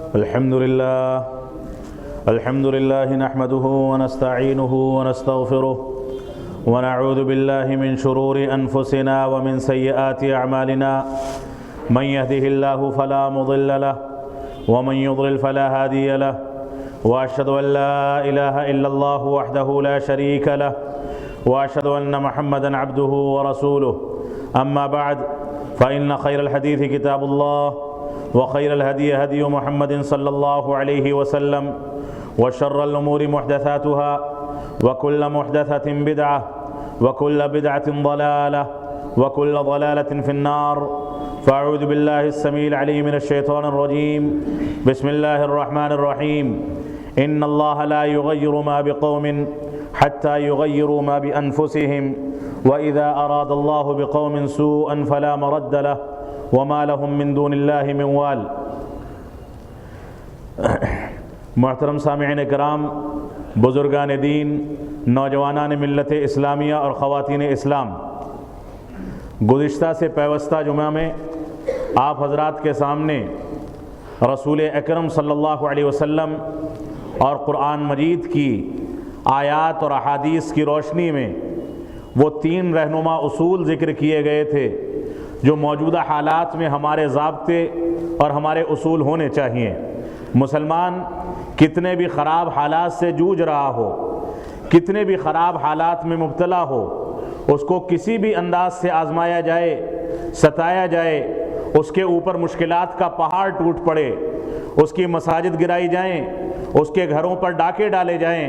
الحمد لله نحمده ونستعينه ونستغفره ونعوذ بالله من شرور أنفسنا ومن سيئات أعمالنا من يهده الله فلا مضل له ومن يضلل فلا هادي له وأشهد أن لا إله إلا الله وحده لا شريك له وأشهد أن محمدا عبده ورسوله أما بعد فإن خير الحديث كتاب الله وخير الهدي هدي محمد صلى الله عليه وسلم وشر الأمور محدثاتها وكل محدثة بدعة وكل بدعة ضلالة وكل ضلالة في النار فأعوذ بالله السميع العليم من الشيطان الرجيم بسم الله الرحمن الرحيم إن الله لا يغير ما بقوم حتى يغيروا ما بأنفسهم وإذا أراد الله بقوم سوءا فلا مرد له وما لهم من دون الله من وال۔ محترم سامعین کرام، بزرگان دین، نوجوانان ملت اسلامیہ اور خواتین اسلام، گزشتہ سے پیوستہ جمعہ میں آپ حضرات کے سامنے رسول اکرم صلی اللہ علیہ وسلم اور قرآن مجید کی آیات اور احادیث کی روشنی میں وہ 3 رہنما اصول ذکر کیے گئے تھے جو موجودہ حالات میں ہمارے ضابطے اور ہمارے اصول ہونے چاہیے۔ مسلمان کتنے بھی خراب حالات سے جوجھ رہا ہو، کتنے بھی خراب حالات میں مبتلا ہو، اس کو کسی بھی انداز سے آزمایا جائے، ستایا جائے، اس کے اوپر مشکلات کا پہاڑ ٹوٹ پڑے، اس کی مساجد گرائی جائیں، اس کے گھروں پر ڈاکے ڈالے جائیں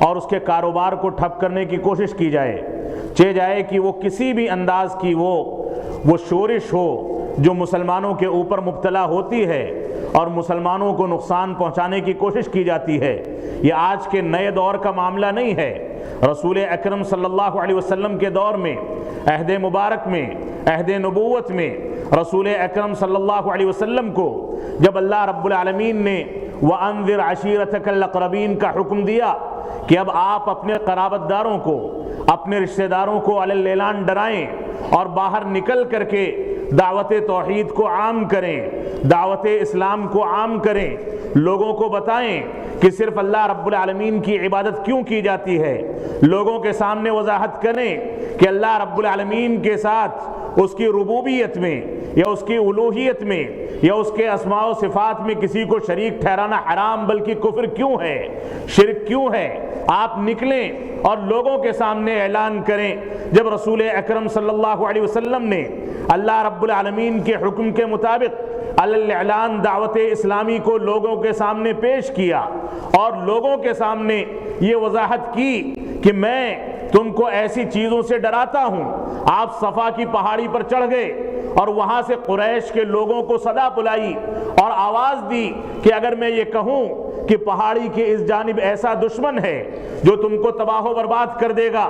اور اس کے کاروبار کو ٹھپ کرنے کی کوشش کی جائے، چاہے جائے کہ وہ کسی بھی انداز کی وہ شورش ہو جو مسلمانوں کے اوپر مبتلا ہوتی ہے اور مسلمانوں کو نقصان پہنچانے کی کوشش کی جاتی ہے۔ یہ آج کے نئے دور کا معاملہ نہیں ہے۔ رسول اکرم صلی اللہ علیہ وسلم کے دور میں، عہد مبارک میں، عہد نبوت میں، رسول اکرم صلی اللہ علیہ وسلم کو جب اللہ رب العالمین نے وَأَنذِرْ عَشِيرَتَكَ الْأَقْرَبِينَ کا حکم دیا کہ اب آپ اپنے قرابت داروں کو، اپنے رشتہ داروں کو علی الاعلان ڈرائیں اور باہر نکل کر کے دعوت توحید کو عام کریں، دعوت اسلام کو عام کریں، لوگوں کو بتائیں کہ صرف اللہ رب العالمین کی عبادت کیوں کی جاتی ہے، لوگوں کے سامنے وضاحت کریں کہ اللہ رب العالمین کے ساتھ اس کی ربوبیت میں یا اس کی الوہیت میں یا اس کے اسماء و صفات میں کسی کو شریک ٹھہرانا حرام بلکہ کفر کیوں ہے، شرک کیوں ہے۔ آپ نکلیں اور لوگوں کے سامنے اعلان کریں۔ جب رسول اکرم صلی اللہ علیہ وسلم نے اللہ رب العالمین کے حکم کے مطابق علی الاعلان دعوت اسلامی کو لوگوں کے سامنے پیش کیا اور لوگوں کے سامنے یہ وضاحت کی کہ میں تم کو ایسی چیزوں سے ڈراتا ہوں، آپ صفا کی پہاڑی پر چڑھ گئے اور وہاں سے قریش کے لوگوں کو صدا بلائی اور آواز دی کہ اگر میں یہ کہوں کہ پہاڑی کے اس جانب ایسا دشمن ہے جو تم کو تباہ و برباد کر دے گا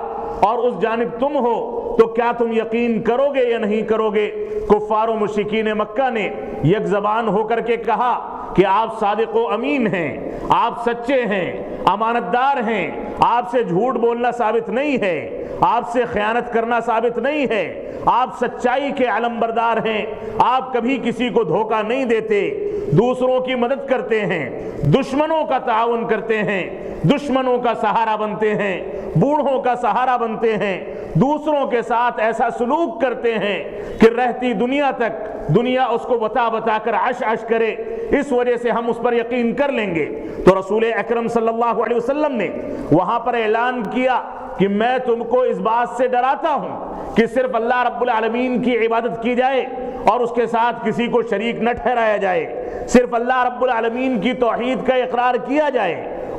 اور اس جانب تم ہو تو کیا تم یقین کرو گے یا نہیں کرو گے؟ کفار و مشرکین مکہ نے یک زبان ہو کر کے کہا کہ آپ صادق و امین ہیں، آپ سچے ہیں، امانت دار ہیں، آپ سے جھوٹ بولنا ثابت نہیں ہے، آپ سے خیانت کرنا ثابت نہیں ہے، آپ سچائی کے علمبردار ہیں، آپ کبھی کسی کو دھوکہ نہیں دیتے، دوسروں کی مدد کرتے ہیں، دشمنوں کا تعاون کرتے ہیں، دشمنوں کا سہارا بنتے ہیں، بوڑھوں کا سہارا بنتے ہیں، دوسروں کے ساتھ ایسا سلوک کرتے ہیں کہ رہتی دنیا تک دنیا اس کو بتا بتا کر عش عش کرے، اس وجہ سے ہم اس پر یقین کر لیں گے۔ تو رسول اکرم صلی اللہ علیہ وسلم نے وہاں پر اعلان کیا کہ میں تم کو اس بات سے ڈراتا ہوں کہ صرف اللہ رب العالمین کی عبادت کی جائے اور اس کے ساتھ کسی کو شریک نہ ٹھہرایا جائے، صرف اللہ رب العالمین کی توحید کا اقرار کیا جائے،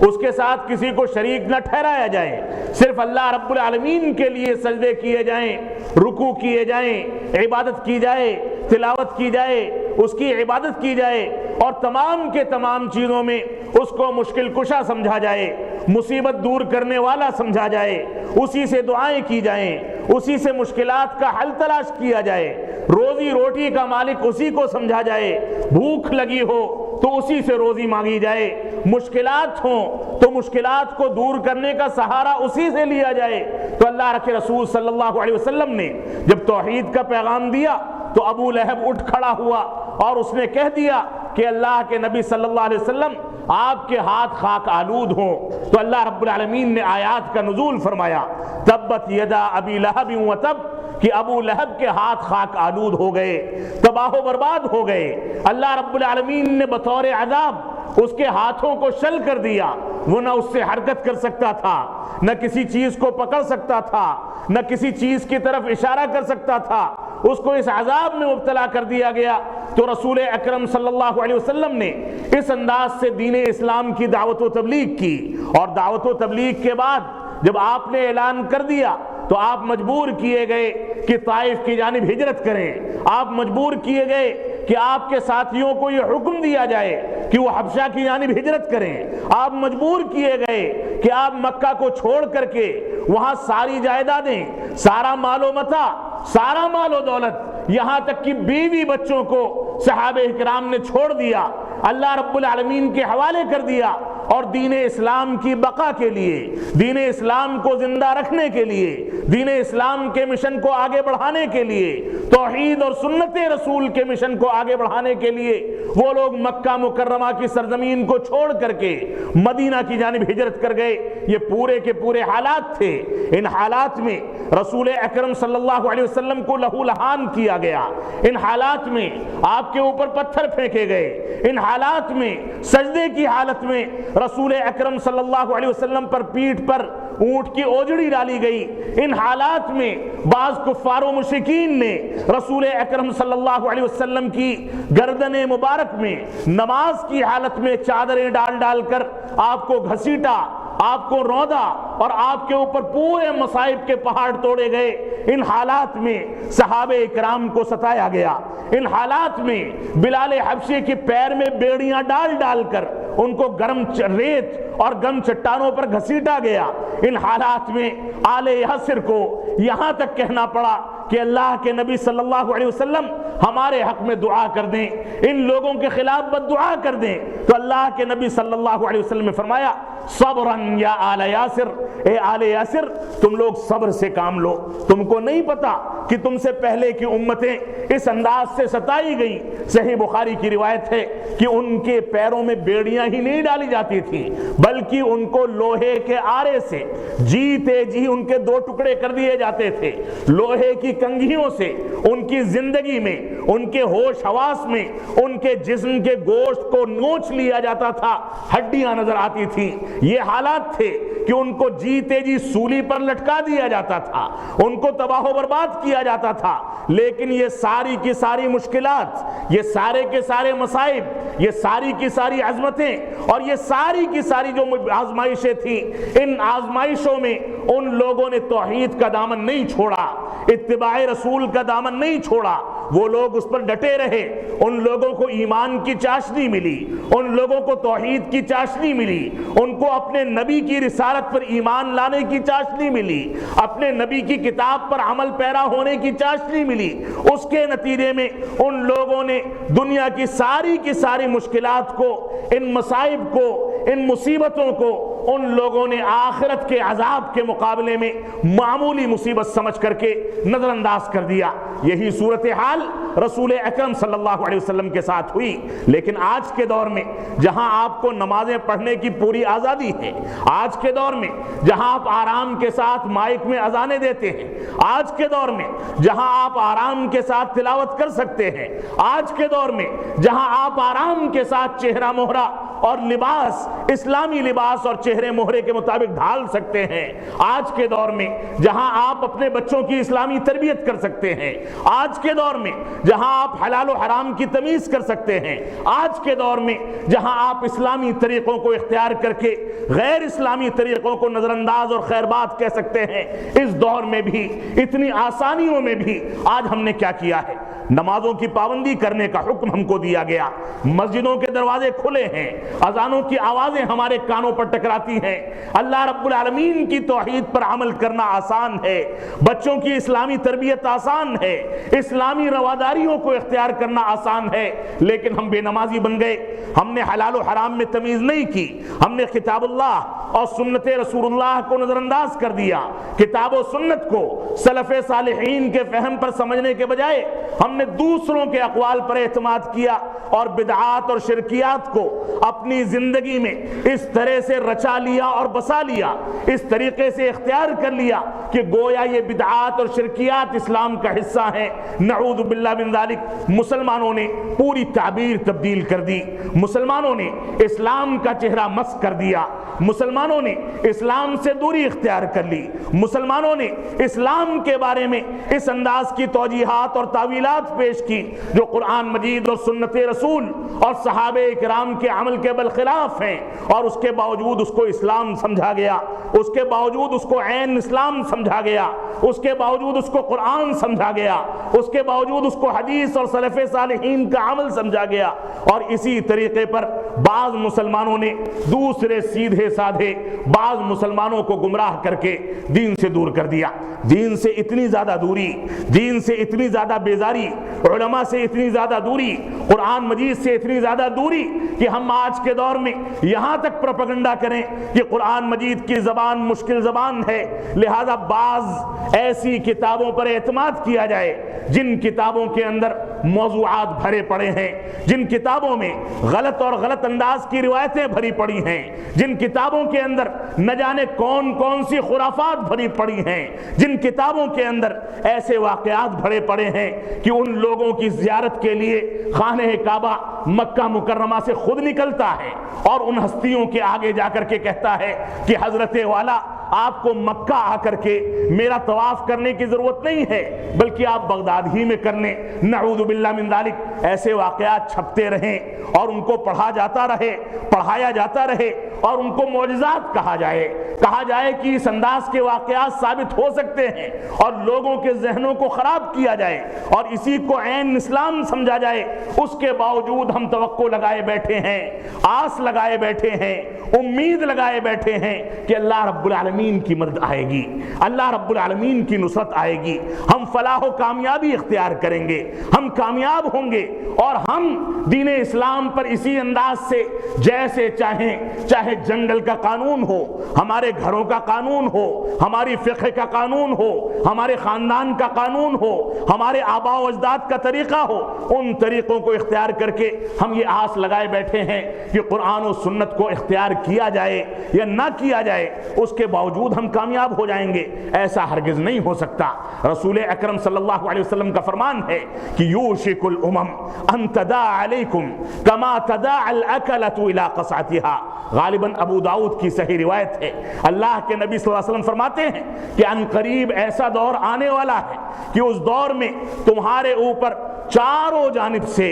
اس کے ساتھ کسی کو شریک نہ ٹھہرایا جائے، صرف اللہ رب العالمین کے لیے سجدے کیے جائیں، رکوع کیے جائیں، عبادت کی جائے، تلاوت کی جائے، اس کی عبادت کی جائے اور تمام کے تمام چیزوں میں اس کو مشکل کشا سمجھا جائے، مصیبت دور کرنے والا سمجھا جائے، اسی سے دعائیں کی جائیں، اسی سے مشکلات کا حل تلاش کیا جائے، روزی روٹی کا مالک اسی کو سمجھا جائے، بھوک لگی ہو تو اسی سے روزی مانگی جائے، مشکلات ہوں تو مشکلات کو دور کرنے کا سہارا اسی سے لیا جائے۔ تو اللہ کے رسول صلی اللہ علیہ وسلم نے جب توحید کا پیغام دیا تو ابو لہب اٹھ کھڑا ہوا اور اس نے کہہ دیا کہ اللہ کے نبی صلی اللہ علیہ وسلم آپ کے ہاتھ خاک آلود ہوں، تو اللہ رب العالمین نے آیات کا نزول فرمایا، تبت یدا ابی لہب وتب، کہ ابو لہب کے ہاتھ خاک آلود ہو گئے، تباہ و برباد ہو گئے۔ اللہ رب العالمین نے بطور عذاب اس کے ہاتھوں کو شل کر دیا، وہ نہ اس سے حرکت کر سکتا تھا، نہ کسی چیز کو پکڑ سکتا تھا، نہ کسی چیز کی طرف اشارہ کر سکتا تھا، اس کو اس عذاب میں مبتلا کر دیا گیا۔ تو رسول اکرم صلی اللہ علیہ وسلم نے اس انداز سے دین اسلام کی دعوت و تبلیغ کی، اور دعوت و تبلیغ کے بعد جب آپ نے اعلان کر دیا تو آپ مجبور کیے گئے کہ طائف کی جانب ہجرت کریں، آپ مجبور کیے گئے کہ آپ کے ساتھیوں کو یہ حکم دیا جائے کہ وہ حبشہ کی جانب ہجرت کریں، آپ مجبور کیے گئے کہ آپ مکہ کو چھوڑ کر کے وہاں ساری جائیدادیں، سارا مال و متاع، سارا مال و دولت، یہاں تک کہ بیوی بچوں کو صحابہ کرام نے چھوڑ دیا، اللہ رب العالمین کے حوالے کر دیا، اور دین اسلام کی بقا کے لیے، دین اسلام کو زندہ رکھنے کے لیے، دین اسلام کے مشن کو آگے بڑھانے کے لیے، توحید اور سنت رسول کے مشن کو آگے بڑھانے کے لیے وہ لوگ مکہ مکرمہ کی سرزمین کو چھوڑ کر کے مدینہ کی جانب ہجرت کر گئے۔ یہ پورے کے پورے حالات تھے۔ ان حالات میں رسول اکرم صلی اللہ علیہ وسلم کو لہو لہان کیا گیا، ان حالات میں آپ کے اوپر پتھر پھینکے گئے، ان حالات میں سجدے کی حالت میں رسول اکرم صلی اللہ علیہ وسلم پر پیٹھ پر اونٹ کی اوجڑی ڈالی گئی، ان حالات میں بعض کفار و مشرکین نے رسول اکرم صلی اللہ علیہ وسلم کی گردن مبارک میں نماز کی حالت میں چادریں ڈال ڈال کر آپ کو گھسیٹا، آپ کو روندا، اور آپ کے اوپر پورے مصائب کے پہاڑ توڑے گئے۔ ان حالات میں صحابہ اکرام کو ستایا گیا، ان حالات میں بلال حبشی کے پیر میں بیڑیاں ڈال ڈال کر ان کو گرم ریت اور گرم چٹانوں پر گھسیٹا گیا۔ ان حالات میں آل یاسر کو یہاں تک کہنا پڑا کہ اللہ کے نبی صلی اللہ علیہ وسلم ہمارے حق میں دعا کر دیں، ان لوگوں کے خلاف بد دعا کر دیں۔ تو اللہ کے نبی صلی اللہ علیہ وسلم نے فرمایا، صبرن یا آل یاسر، اے آل یاسر تم لوگ صبر سے کام لو، تم کو نہیں پتا کہ تم سے پہلے کی امتیں اس انداز سے ستائی گئی۔ صحیح بخاری کی روایت ہے کہ ان کے پیروں میں بیڑیاں ہی نہیں ڈالی جاتی تھیں، بلکہ ان کو لوہے کے آرے سے جیتے جی ان کے دو ٹکڑے کر دیے جاتے تھے، لوہے کی کنگھیوں سے ان کی زندگی میں، ان کے ہوش حواس میں، ان کے جسم کے گوشت کو نوچ لیا جاتا تھا، ہڈیاں نظر آتی تھیں۔ یہ حالات تھے کہ ان کو جیتے جی سولی پر لٹکا دیا جاتا تھا، ان کو تباہ و برباد کیا جاتا تھا۔ لیکن یہ ساری کی ساری مشکلات، یہ سارے کے سارے مصائب، یہ ساری کی ساری عظمتیں اور یہ ساری کی ساری جو آزمائشیں تھیں، ان آزمائشوں میں ان لوگوں نے توحید کا دامن نہیں چھوڑا، اتباع رسول کا دامن نہیں چھوڑا، وہ لوگ اس پر ڈٹے رہے۔ ان لوگوں کو ایمان کی چاشنی ملی، ان لوگوں کو توحید کی چاشنی ملی، ان کو اپنے نبی کی رسالت پر ایمان لانے کی چاشنی ملی، اپنے نبی کی کتاب پر عمل پیرا ہونے کی چاشنی ملی۔ اس کے نتیجے میں ان لوگوں نے دنیا کی ساری مشکلات کو، ان مصائب کو، ان مصیبتوں کو ان لوگوں نے آخرت کے عذاب کے مقابلے میں معمولی مصیبت سمجھ کر کے نظر انداز کر دیا۔ یہی صورتحال رسول اکرم صلی اللہ علیہ وسلم کے ساتھ ہوئی۔ لیکن آج کے دور میں جہاں آپ کو نمازیں پڑھنے کی پوری آزادی ہے، آج کے دور میں جہاں آپ آرام کے ساتھ مائک میں اذانیں دیتے ہیں، آج کے دور میں جہاں آپ آرام کے ساتھ تلاوت کر سکتے ہیں، آج کے دور میں جہاں آپ آرام کے ساتھ چہرہ مہرہ اور لباس، اسلامی لباس اور چہرے مہرے کے مطابق ڈھال سکتے ہیں، آج کے دور میں جہاں آپ اپنے بچوں کی اسلامی تربیت کر سکتے ہیں، آج کے دور میں جہاں آپ حلال و حرام کی تمیز کر سکتے ہیں، آج کے دور میں جہاں آپ اسلامی طریقوں کو اختیار کر کے غیر اسلامی طریقوں کو نظر انداز اور خیر بات کہہ سکتے ہیں، اس دور میں بھی اتنی آسانیوں میں بھی آج ہم نے کیا کیا ہے؟ نمازوں کی پابندی کرنے کا حکم ہم کو دیا گیا، مسجدوں کے دروازے کھلے ہیں، اذانوں کی آوازیں ہمارے کانوں پر ٹکراتی ہیں، اللہ رب العالمین کی توحید پر عمل کرنا آسان ہے، بچوں کی اسلامی تربیت آسان ہے، اسلامی رواداریوں کو اختیار کرنا آسان ہے، لیکن ہم بے نمازی بن گئے، ہم نے حلال و حرام میں تمیز نہیں کی، ہم نے کتاب اللہ اور سنت رسول اللہ کو نظر انداز کر دیا، کتاب و سنت کو سلف صالحین کے فہم پر سمجھنے کے بجائے ہم نے دوسروں کے اقوال پر اعتماد کیا اور بدعات اور شرکیات کو اپنی زندگی میں اس طرح سے رچا لیا اور بسا لیا، اس طریقے سے اختیار کر لیا کہ گویا یہ بدعات اور شرکیات اسلام کا حصہ ہیں۔ نعوذ باللہ من ذالک، مسلمانوں نے پوری تعبیر تبدیل کر دی، مسلمانوں نے اسلام کا چہرہ مسخ کر دیا، مسلمانوں نے اسلام سے دوری اختیار کر لی، مسلمانوں نے اسلام کے بارے میں اس انداز کی توجیحات اور تعویلات پیش کی جو قرآن مجید اور سنت رسول اور صحابہ کرام کے عمل کے بالخلاف ہیں، اور اس کے باوجود اس کو اسلام سمجھا گیا، اس کے باوجود اس کو عین اسلام سمجھا گیا، اس کے باوجود اس کو قرآن سمجھا گیا، اس کے باوجود اس کو حدیث اور سلف صالحین کا عمل سمجھا گیا۔ اور اسی طریقے پر بعض مسلمانوں نے دوسرے سیدھے سادھے بعض مسلمانوں کو گمراہ کر کے دین سے دور کر دیا۔ دین سے اتنی زیادہ دوری، دین سے اتنی زیادہ بیزاری، علماء سے اتنی زیادہ دوری، قرآن مجید سے اتنی زیادہ دوری کہ ہم آج کے دور میں یہاں تک پروپیگنڈا کریں کہ قرآن مجید کی زبان مشکل زبان ہے، لہذا بعض ایسی کتابوں پر اعتماد کیا جائے جن کتابوں کے اندر موضوعات بھرے پڑے ہیں، جن کتابوں میں غلط اور غلط انداز کی روایتیں بھری پڑی ہیں، جن کتابوں کے اندر نہ جانے کون کون سی خرافات بھری پڑی ہیں، جن کتابوں کے اندر ایسے واقعات بھرے پڑے ہیں کہ ان لوگوں کی زیارت کے لیے خانہ کعبہ مکہ مکرمہ سے خود نکلتا ہے اور ان ہستیوں کے آگے جا کر کے کہتا ہے کہ حضرت والا آپ کو مکہ آ کر کے میرا طواف کرنے کی ضرورت نہیں ہے بلکہ آپ بغداد ہی میں کر لیں۔ نعوذ باللہ من ذالک، ایسے واقعات چھپتے رہیں اور ان کو پڑھا جاتا رہے، پڑھایا جاتا رہے اور ان کو معجزات کہا جائے کہ اس انداز کے واقعات ثابت ہو سکتے ہیں اور لوگوں کے ذہنوں کو خراب کیا جائے اور اسی کو عین اسلام سمجھا جائے۔ اس کے باوجود ہم توقع لگائے بیٹھے ہیں، آس لگائے بیٹھے ہیں، امید لگائے بیٹھے ہیں کہ اللہ رب العالمین کی مدد آئے گی، اللہ رب العالمین کی نصرت آئے گی، ہم فلاح و کامیابی اختیار کریں گے، ہم کامیاب ہوں گے اور ہم دین اسلام پر اسی انداز سے جیسے چاہے جنگل کا قانون ہو، ہمارے گھروں کا قانون ہو، ہماری فقہ کا قانون ہو، ہمارے خاندان کا قانون ہو، ہمارے آباء و اجداد کا طریقہ ہو، ان طریقوں کو اختیار کر کے ہم یہ آس لگائے بیٹھے ہیں کہ قرآن و سنت کو اختیار کیا جائے یا نہ کیا جائے اس کے باوجود ہم کامیاب ہو جائیں گے۔ ایسا ہرگز نہیں ہو سکتا۔ رسول اکرم صلی اللہ علیہ وسلم کا فرمان ہے کہ یوشک الامم ان تداع علیکم کما تداع الاکلۃ الی قصعتها، غالباً ابو داؤد کی صحیح روایت ہے۔ اللہ کے نبی صلی اللہ علیہ وسلم فرماتے ہیں کہ ان قریب ایسا دور آنے والا ہے کہ اس دور میں تمہارے اوپر چاروں جانب سے،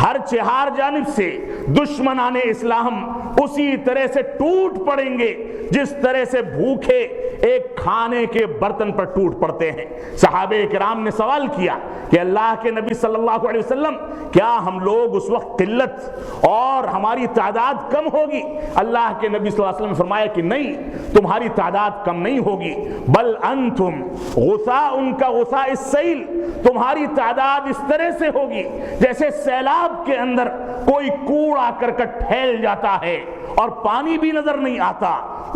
ہر چہار جانب سے دشمنان اسلام اسی طرح سے ٹوٹ پڑیں گے جس طرح سے بھوکے ایک کھانے کے برتن پر ٹوٹ پڑتے ہیں۔ صحابہ کرام نے سوال کیا کہ اللہ کے نبی صلی اللہ علیہ وسلم کیا ہم لوگ اس وقت قلت اور ہماری تعداد کم ہوگی؟ اللہ کے نبی صلی اللہ علیہ وسلم نے فرمایا کہ نہیں، تمہاری تعداد کم نہیں ہوگی، بل انتم غثاء کا غثاء السیل، تمہاری تعداد اس طرح سے ہوگی جیسے سیلاب کے اندر کوئی کوڑا کرکٹ پھیل جاتا ہے اور پانی بھی نظر نہیں آتا،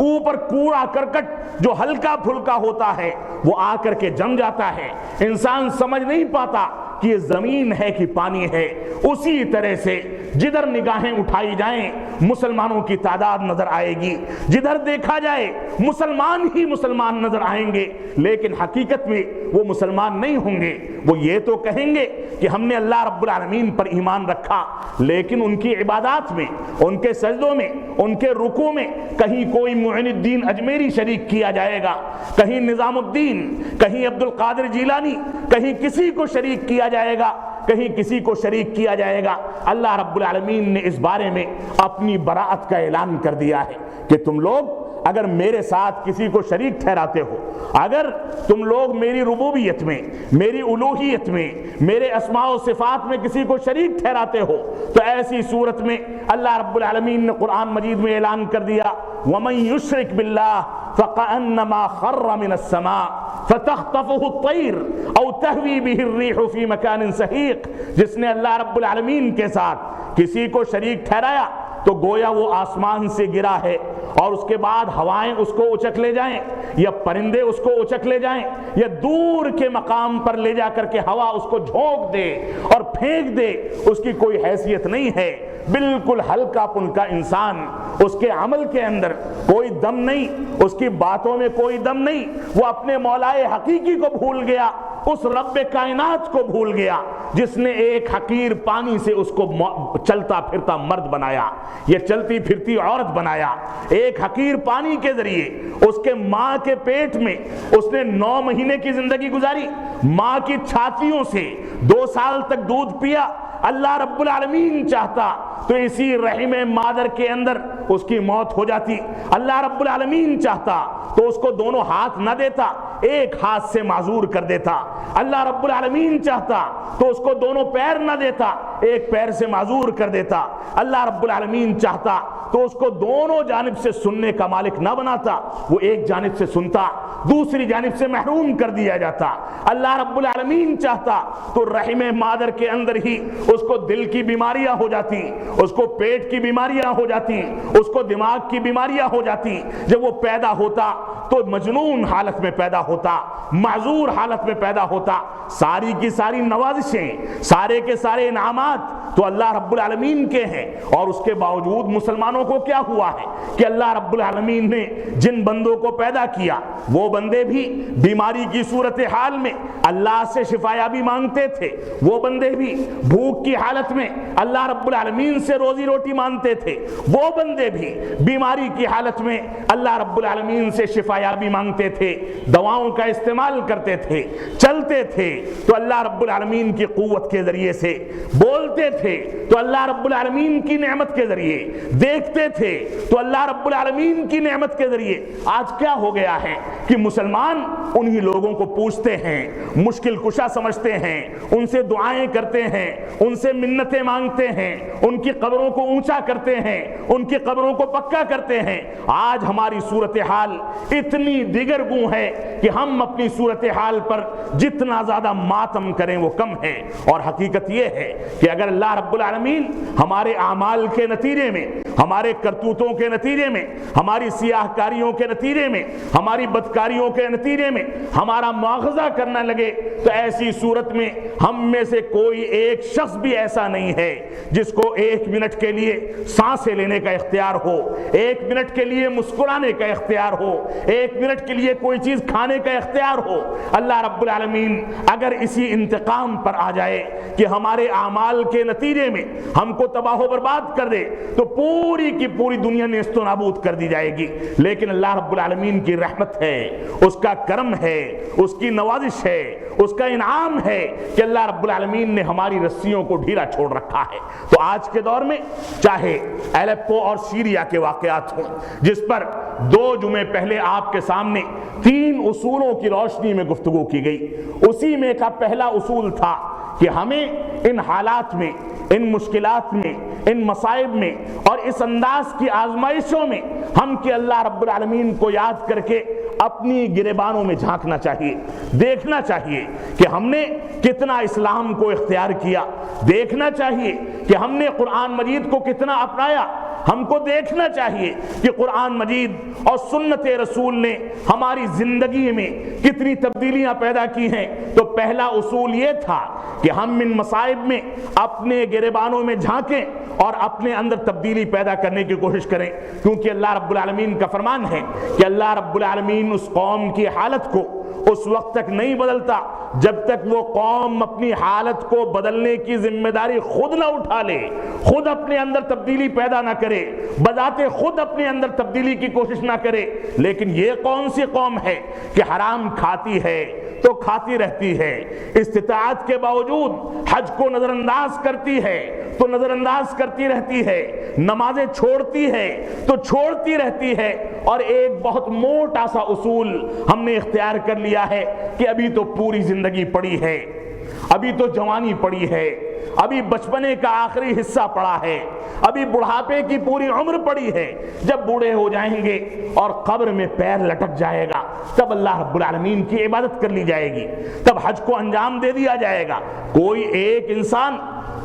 اوپر کوڑا کرکٹ جو ہلکا پھلکا ہوتا ہے وہ آ کر کے جم جاتا ہے، انسان سمجھ نہیں پاتا کہ یہ زمین ہے کہ پانی ہے۔ اسی طرح سے جدھر نگاہیں اٹھائی جائیں مسلمانوں کی تعداد نظر آئے گی، جدھر دیکھا جائے مسلمان ہی مسلمان نظر آئیں گے، لیکن حقیقت میں وہ مسلمان نہیں ہوں گے۔ وہ یہ تو کہیں گے کہ ہم نے اللہ رب العالمین پر ایمان رکھا، لیکن ان کی عبادات میں، ان کے سجدوں میں، ان کے رکوع میں کہیں کوئی معین الدین اجمیری شریک کیا جائے گا، کہیں نظام الدین، کہیں عبد القادر جیلانی، کہیں کسی کو شریک کیا جائے گا، کہیں کسی کو شریک کیا جائے گا۔ اللہ رب العالمین نے اس بارے میں اپنی براءت کا اعلان کر دیا ہے کہ تم لوگ اگر میرے ساتھ کسی کو شریک ٹھہراتے ہو، اگر تم لوگ میری ربوبیت میں، میری الوہیت میں، میرے اسماء و صفات میں کسی کو شریک ٹھہراتے ہو تو ایسی صورت میں اللہ رب العالمین نے قرآن مجید میں اعلان کر دیا وَمَن يُشْرِكْ بِاللَّهِ فَكَأَنَّمَا خَرَّ مِنَ السَّمَاءِ فَتَخْطَفُهُ الطَّيْرُ أَوْ تَهْوِي بِهِ الرِّيحُ فِي مَكَانٍ سَحِيقٍ، جس نے اللہ رب العالمین کے ساتھ کسی کو شریک ٹھہرایا تو گویا وہ آسمان سے گرا ہے اور اس کے بعد ہوائیں اس کو اچک لے جائیں یا پرندے اس کو اچک لے جائیں یا دور کے مقام پر لے جا کر کے ہوا اس کو جھونک دے اور پھینک دے، اس کی کوئی حیثیت نہیں ہے۔ بالکل ہلکا پن کا انسان، اس کے عمل کے اندر کوئی دم نہیں، اس کی باتوں میں کوئی دم نہیں، وہ اپنے مولائے حقیقی کو بھول گیا، اس رب کائنات کو بھول گیا جس نے ایک حقیر پانی سے اس کو چلتا پھرتا مرد بنایا، یہ چلتی پھرتی عورت بنایا۔ ایک حقیر پانی کے ذریعے اس کے ماں کے پیٹ میں اس نے 9 مہینے کی زندگی گزاری، ماں کی چھاتیوں سے 2 سال تک دودھ پیا۔ اللہ رب العالمین چاہتا تو اسی رحم مادر کے اندر اس کی موت ہو جاتی، اللہ رب العالمین چاہتا تو اس کو دونوں ہاتھ نہ دیتا، ایک ہاتھ سے معذور کر دیتا، اللہ رب العالمین چاہتا تو اس کو دونوں پیر نہ دیتا، ایک پیر سے معذور کر دیتا، اللہ رب العالمین چاہتا تو اس کو دونوں جانب سے سننے کا مالک نہ بناتا، وہ ایک جانب سے سنتا دوسری جانب سے محروم کر دیا جاتا۔ اللہ رب العالمین چاہتا تو رحم مادر کے اندر ہی اس کو دل کی بیماریاں ہو جاتی، اس کو پیٹ کی بیماریاں ہو جاتی، اس کو دماغ کی بیماریاں ہو جاتی۔ جب وہ پیدا ہوتا تو مجنون حالت میں پیدا ہوتا، معذور حالت میں پیدا ہوتا۔ ساری کی ساری نوازشیں، سارے کے سارے انعامات تو اللہ رب العالمین کے ہیں، اور اس کے باوجود مسلمانوں کو کیا ہوا ہے کہ اللہ رب العالمین نے جن بندوں کو پیدا کیا وہ بندے بھی بیماری کی صورتحال میں اللہ سے شفایابی مانگتے تھے، وہ بندے بھی بھوک کی حالت میں اللہ رب العالمین سے روزی روٹی مانگتے تھے، وہ بندے بھی بیماری کی حالت میں اللہ رب العالمین سے شفایابی مانگتے تھے، دواؤں کا استعمال کرتے تھے، چلتے تھے تو اللہ رب العالمین کی قوت کے ذریعے سے، بولتے تھے تو اللہ رب العالمین کی نعمت کے ذریعے، دیکھتے تھے تو اللہ رب العالمین کی نعمت کے ذریعے۔ آج کیا ہو گیا ہے کہ مسلمان انہی لوگوں کو پوچھتے ہیں، مشکل کشا سمجھتے ہیں، ان سے دعائیں کرتے ہیں، ان سے منتیں مانگتے ہیں، ان کی قبروں کو اونچا کرتے ہیں، ان کی قبروں کو پکا کرتے ہیں۔ آج ہماری صورتحال اتنی دیگرگوں ہے کہ ہم اپنی صورتحال پر جتنا زیادہ ماتم کریں وہ کم ہے، اور حقیقت یہ ہے کہ اگر اللہ رب العالمین ہمارے اعمال کے نتیجے میں، ہمارے کرتوتوں کے نتیجے میں، ہماری سیاہ کاریوں کے نتیجے میں، ہماری بدکاریوں کے نتیجے میں ہمارا مواخذہ کرنا لگے تو ایسی صورت میں ہم میں سے کوئی ایک شخص بھی ایسا نہیں ہے جس کو 1 منٹ کے لیے سانسیں لینے کا اختیار ہو، 1 منٹ کے لیے مسکرانے کا اختیار ہو، 1 منٹ کے لیے کوئی چیز کھانے کا اختیار ہو۔ اللہ رب العالمین اگر اسی انتقام پر آ جائے کہ ہمارے اعمال کے نتیجے میں ہم کو تباہ و برباد کر دے تو پوری کی پوری دنیا نیست و نابود کر دی جائے گی، لیکن اللہ رب العالمین کی رحمت ہے، اس کا کرم ہے، اس کی نوازش ہے، اس کا انعام ہے کہ اللہ رب العالمین نے ہماری رسیوں کو ڈھیلا چھوڑ رکھا ہے۔ تو آج کے دور میں چاہے ایلیپو اور سیریا کے واقعات ہوں، جس پر 2 جمعے پہلے آپ کے سامنے 3 اصولوں کی روشنی میں گفتگو کی گئی، اسی میں کا پہلا اصول تھا کہ ہمیں ان حالات میں، ان مشکلات میں، ان مصائب میں اور اس انداز کی آزمائشوں میں ہم کہ اللہ رب العالمین کو یاد کر کے اپنی گریبانوں میں جھانکنا چاہیے، دیکھنا چاہیے کہ ہم نے کتنا اسلام کو اختیار کیا، دیکھنا چاہیے کہ ہم نے قرآن مجید کو کتنا اپنایا، ہم کو دیکھنا چاہیے کہ قرآن مجید اور سنت رسول نے ہماری زندگی میں کتنی تبدیلیاں پیدا کی ہیں۔ تو پہلا اصول یہ تھا کہ ہم ان مصائب میں اپنے گریبانوں میں جھانکیں اور اپنے اندر تبدیلی پیدا کرنے کی کوشش کریں، کیونکہ اللہ رب العالمین کا فرمان ہے کہ اللہ رب العالمین اس قوم کی حالت کو اس وقت تک نہیں بدلتا جب تک وہ قوم اپنی حالت کو بدلنے کی ذمہ داری خود نہ اٹھا لے، خود اپنے اندر تبدیلی پیدا نہ کرے، بذات خود اپنے اندر تبدیلی کی کوشش نہ کرے۔ لیکن یہ کون سی قوم ہے کہ حرام کھاتی ہے تو کھاتی رہتی ہے، استطاعت کے باوجود حج کو نظر انداز کرتی ہے تو نظر انداز کرتی رہتی ہے، نمازیں چھوڑتی ہے تو چھوڑتی رہتی ہے، اور ایک بہت موٹا سا اصول ہم نے اختیار کر لیا ہے کہ ابھی تو پوری زندگی پڑی ہے، ابھی تو جوانی پڑی ہے، ابھی بچپنے کا آخری حصہ پڑا ہے، ابھی بڑھاپے کی پوری عمر پڑی ہے، جب بوڑھے ہو جائیں گے اور قبر میں پیر لٹک جائے گا تب اللہ رب العالمین کی عبادت کر لی جائے گی، تب حج کو انجام دے دیا جائے گا۔ کوئی ایک انسان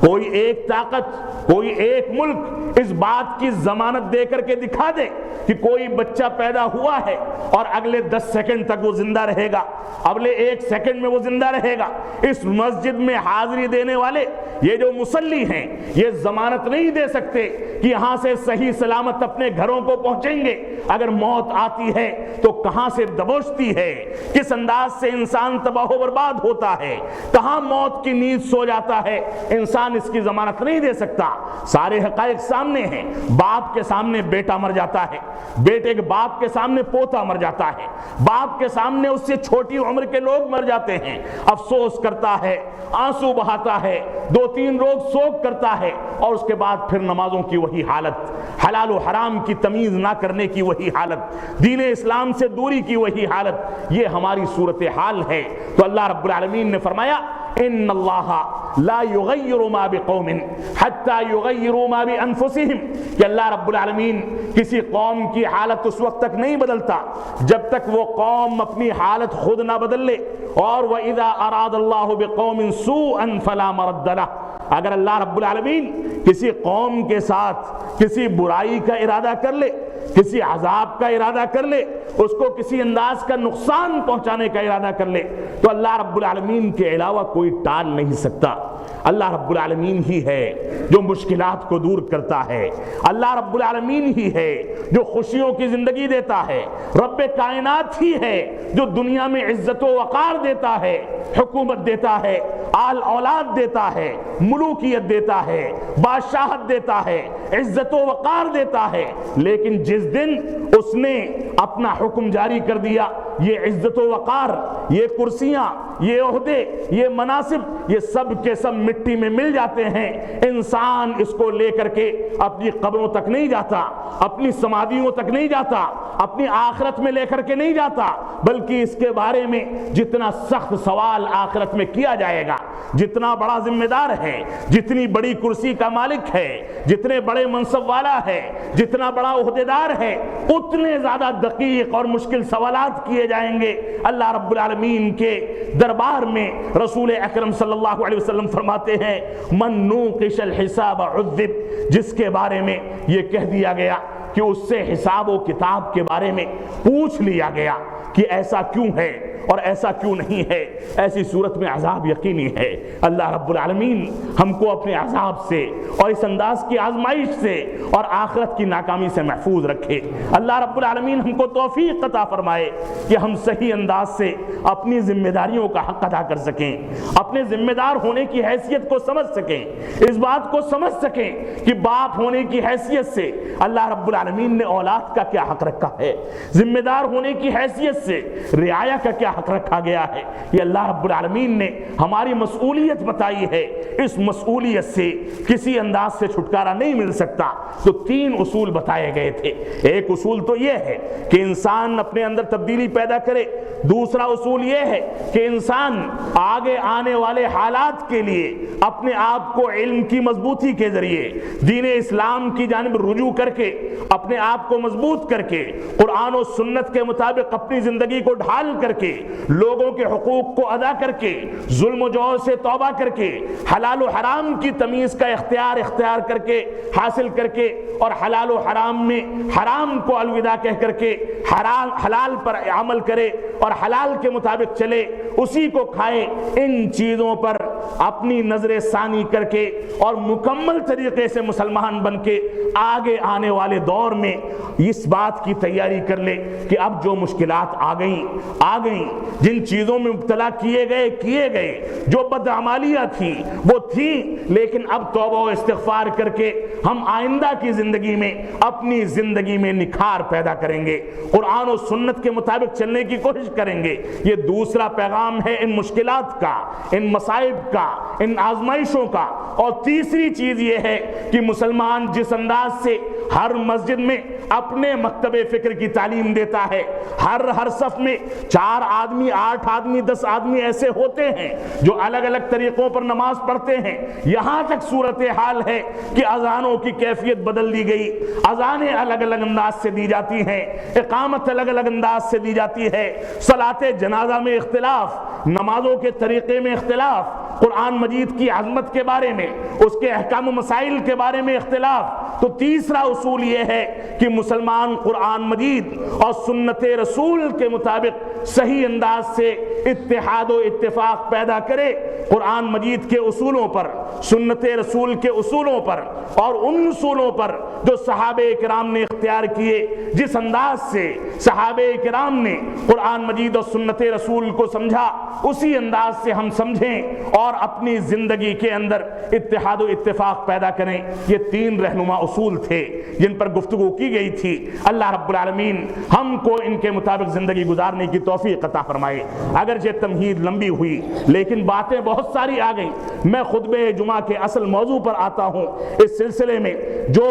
کوئی ایک طاقت، کوئی ایک ملک اس بات کی ضمانت دے کر کے دکھا دے کہ کوئی بچہ پیدا ہوا ہے اور اگلے 10 سیکنڈ تک وہ زندہ رہے گا، اگلے 1 سیکنڈ میں وہ زندہ رہے گا، اس مسجد میں حاضری دینے والے یہ جو مصلی ہیں یہ ضمانت نہیں دے سکتے کہ یہاں سے صحیح سلامت اپنے گھروں کو پہنچیں گے۔ اگر موت آتی ہے تو کہاں سے دبوچتی ہے، کس انداز سے انسان تباہ و برباد ہوتا ہے، کہاں موت کی نیند سو جاتا ہے، انسان اس کی ضمانت نہیں دے سکتا۔ سارے حقائق سامنے ہیں، باپ کے سامنے بیٹا مر جاتا ہے، بیٹے کے باپ کے سامنے پوتا مر جاتا ہے، باپ کے سامنے اس سے چھوٹی عمر کے لوگ مر جاتے ہیں، افسوس کرتا ہے، آنسو بہاتا ہے، 2-3 روز سوگ کرتا ہے، اور اس کے بعد پھر نمازوں کی وہی حالت، حلال و حرام کی تمیز نہ کرنے کی وہی حالت، دین اسلام سے دوری کی وہی حالت، یہ ہماری صورتحال ہے۔ تو اللہ رب العالمین نے فرمایا ان اللہ لا یغیر ما بقوم حتی یغیروا ما بانفسهم، کہ اللہ رب العالمین کسی قوم کی حالت اس وقت تک نہیں بدلتا جب تک وہ قوم اپنی حالت خود نہ بدل لے، اور وَإِذَا أَرَادَ اللَّهُ بِقَوْمٍ سُوءًا فَلَا مَرَدَّ لَهُ، اگر اللہ رب العالمین کسی قوم کے ساتھ کسی برائی کا ارادہ کر لے، کسی عذاب کا ارادہ کر لے، اس کو کسی انداز کا نقصان پہنچانے کا ارادہ کر لے، تو اللہ رب العالمین کے علاوہ کوئی ٹال نہیں سکتا۔ اللہ رب العالمین ہی ہے جو مشکلات کو دور کرتا ہے، اللہ رب العالمین ہی ہے جو خوشیوں کی زندگی دیتا ہے، رب کائنات ہی ہے جو دنیا میں عزت و وقار دیتا ہے، حکومت دیتا ہے، آل اولاد دیتا ہے، ملوکیت دیتا ہے، بادشاہت دیتا ہے، عزت و وقار دیتا ہے، لیکن جس دن اس نے اپنا حکم جاری کر دیا، یہ عزت و وقار، یہ کرسیاں، یہ عہدے، یہ مناصب، یہ سب کے سب مٹی میں مل جاتے ہیں، انسان اس کو لے کر کے اپنی قبروں تک نہیں جاتا، اپنی سمادھیوں تک نہیں جاتا، اپنی آخرت میں لے کر کے نہیں جاتا، بلکہ اس کے بارے میں جتنا سخت سوال آخرت میں کیا جائے گا، جتنا بڑا ذمہ دار ہے، جتنی بڑی کرسی کا مالک ہے، جتنے بڑے منصب والا ہے، جتنا بڑا عہدیدار ہے، اتنے زیادہ دقیق اور مشکل سوالات کیے جائیں گے۔ اللہ رب العالمین کے دربار میں رسول اکرم صلی اللہ علیہ وسلم فرماتے ہیں من نوقش الحساب عذب، جس کے بارے میں یہ کہہ دیا گیا کہ اس سے حساب و کتاب کے بارے میں پوچھ لیا گیا کہ ایسا کیوں ہے اور ایسا کیوں نہیں ہے، ایسی صورت میں عذاب یقینی ہے۔ اللہ رب العالمین ہم کو اپنے عذاب سے اور اس انداز کی آزمائش سے اور آخرت کی ناکامی سے محفوظ رکھے۔ اللہ رب العالمین ہم کو توفیق عطا فرمائے کہ ہم صحیح انداز سے اپنی ذمہ داریوں کا حق ادا کر سکیں، اپنے ذمہ دار ہونے کی حیثیت کو سمجھ سکیں، اس بات کو سمجھ سکیں کہ باپ ہونے کی حیثیت سے اللہ رب العالمین نے اولاد کا کیا حق رکھا ہے، ذمہ دار ہونے کی حیثیت سے رعایا کا کیا حق رکھا گیا ہے، یہ اللہ رب العالمین نے ہماری مسئولیت بتائی ہے۔ اس مسئولیت سے کسی انداز سے چھٹکارا نہیں مل سکتا۔ تو 3 اصول بتائے گئے تھے۔ ایک اصول تو یہ ہے کہ انسان اپنے اندر تبدیلی پیدا کرے، دوسرا اصول یہ ہے کہ انسان آگے آنے والے حالات کے لیے اپنے آپ کو علم کی مضبوطی کے ذریعے دین اسلام کی جانب رجوع کر کے اپنے آپ کو مضبوط کر کے قرآن و سنت کے مطابق اپنی زندگی کو ڈھال کر کے لوگوں کے حقوق کو ادا کر کے ظلم و جور سے توبہ کر کے حلال و حرام کی تمیز کا اختیار کر کے حاصل کر کے اور حلال و حرام میں حرام کو الوداع کہہ کر کے حلال پر عمل کرے اور حلال کے مطابق چلے، اسی کو کھائے۔ ان چیزوں پر اپنی نظر ثانی کر کے اور مکمل طریقے سے مسلمان بن کے آگے آنے والے دور میں اس بات کی تیاری کر لے کہ اب جو مشکلات آ گئیں، جن چیزوں میں مبتلا کیے گئے، جو بدعمالیاں تھیں وہ تھیں، لیکن اب توبہ و استغفار کر کے ہم آئندہ کی زندگی میں اپنی زندگی میں نکھار پیدا کریں گے، قرآن و سنت کے مطابق چلنے کی کوشش کریں گے۔ یہ دوسرا پیغام ہے ان مشکلات کا، ان مصائب کا، ان آزمائشوں کا۔ اور تیسری چیز یہ ہے کہ مسلمان جس انداز سے ہر مسجد میں اپنے مکتب فکر کی تعلیم دیتا ہے۔ ہر صف میں 4 آدمی 8 آدمی 10 آدمی ایسے ہوتے ہیں جو الگ الگ طریقوں پر نماز پڑھتے ہیں۔ یہاں تک صورتحال ہے کہ اذانوں کی کیفیت بدل دی گئی، اذانیں الگ الگ انداز سے دی جاتی ہیں، اقامت الگ الگ انداز سے دی جاتی ہے، صلاۃ جنازہ میں اختلاف، نمازوں کے طریقے میں اختلاف، قرآن مجید کی عظمت کے بارے میں، اس کے احکام و مسائل کے بارے میں اختلاف۔ تو تیسرا اصول یہ ہے کہ مسلمان قرآن مجید اور سنت رسول کے مطابق صحیح انداز سے اتحاد و اتفاق پیدا کرے، قرآن مجید کے اصولوں پر، سنت رسول کے اصولوں پر، اور ان اصولوں پر جو صحابہ کرام نے اختیار کیے، جس انداز سے صحابہ کرام نے قرآن مجید اور سنت رسول کو سمجھا، اسی انداز سے ہم سمجھیں اور اپنی زندگی کے اندر اتحاد و اتفاق پیدا کریں۔ یہ 3 رہنما اصول تھے جن پر گفتگو کی گئی تھی۔ اللہ رب العالمین ہم کو ان کے مطابق زندگی گزارنے کی توفیق عطا فرمائے۔ اگرچہ تمہید لمبی ہوئی لیکن باتیں بہت ساری آ گئیں۔ میں خطبہ جمعہ کے اصل موضوع پر آتا ہوں۔ اس سلسلے میں جو